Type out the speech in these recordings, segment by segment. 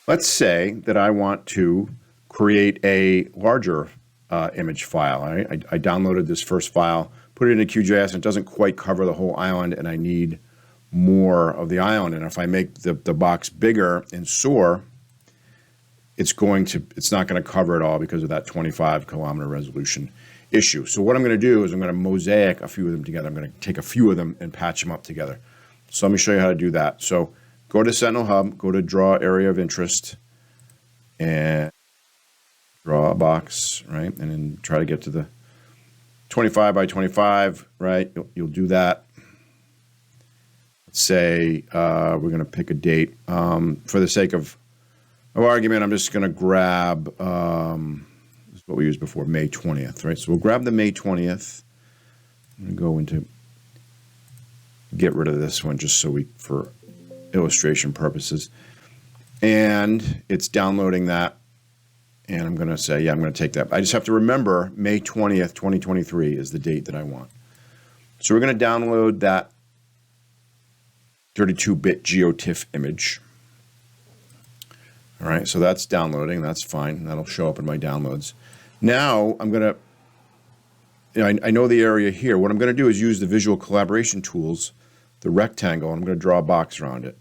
Let's say that I want to create a larger image file. I downloaded this first file, put it into QGIS, and it doesn't quite cover the whole island, and I need more of the island. And if I make the box bigger in Soar, it's not going to cover it all because of that 25-kilometer resolution issue. So what I'm going to do is I'm going to mosaic a few of them together. I'm going to take a few of them and patch them up together. So let me show you how to do that. So go to Sentinel Hub, go to Draw Area of Interest, and draw a box, right? And then try to get to the 25 by 25, right? You'll do that. Let's say we're going to pick a date. For the sake of argument, I'm just going to grab this is what we used before, May 20th, right? So we'll grab the May 20th. I'm going to go into get rid of this one just so for illustration purposes. And it's downloading that. And I'm going to say, yeah, I'm going to take that. I just have to remember May 20th, 2023 is the date that I want. So we're going to download that 32-bit GeoTIFF image. All right, so that's downloading. That's fine. That'll show up in my downloads. Now I'm going to, I know the area here. What I'm going to do is use the visual collaboration tools, the rectangle, and I'm going to draw a box around it.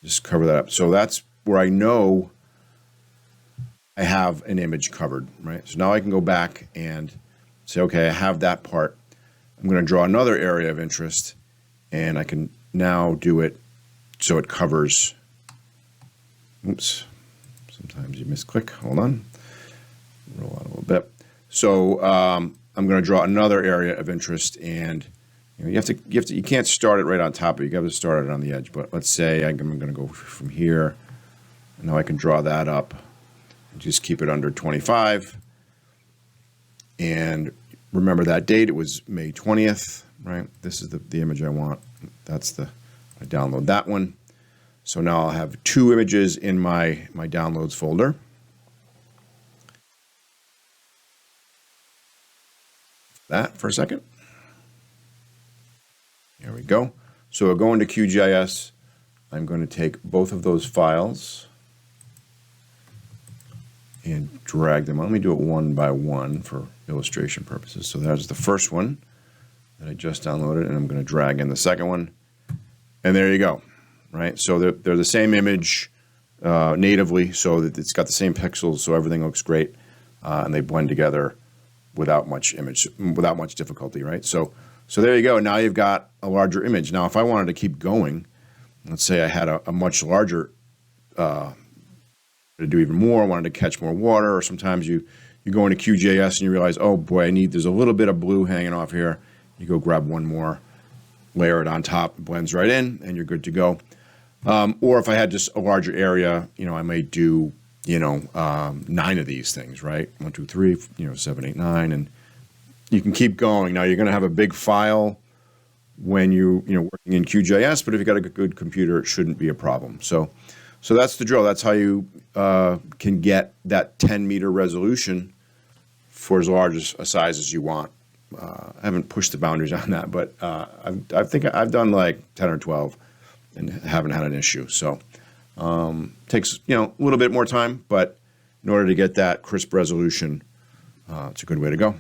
Just cover that up. So that's where I know I have an image covered, right? So now I can go back and say, okay, I have that part. I'm going to draw another area of interest, and I can now do it so it covers. Oops, sometimes you misclick. Hold on. Roll out a little bit. So I'm going to draw another area of interest, and you can't start it right on top of it. You have to start it on the edge. But let's say I'm going to go from here, and now I can draw that up. Just keep it under 25. And remember that date. It was May 20th, right? This is the image I want. I download that one. So now I'll have two images in my downloads folder. That for a second. There we go. So we'll go into QGIS. I'm going to take both of those files and drag them on. Let me do it one by one for illustration purposes. So there's the first one that I just downloaded, and I'm going to drag in the second one. And there you go, right? So they're the same image natively, so that it's got the same pixels, so everything looks great, and they blend together without much difficulty, right? So there you go. Now you've got a larger image. Now, if I wanted to keep going, let's say I had a much larger to do even more, wanted to catch more water, or sometimes you go into QGIS and you realize, oh boy, there's a little bit of blue hanging off here. You go grab one more, layer it on top, it blends right in, and you're good to go. Or if I had just a larger area, I may do, 9 of these things, right? 1, 2, 3, 7, 8, 9, and you can keep going. Now you're going to have a big file when working in QGIS, but if you've got a good computer, it shouldn't be a problem. So that's the drill. That's how you can get that 10-meter resolution for as large a size as you want. I haven't pushed the boundaries on that, but I think I've done like 10 or 12 and haven't had an issue. So takes a little bit more time, but in order to get that crisp resolution, it's a good way to go.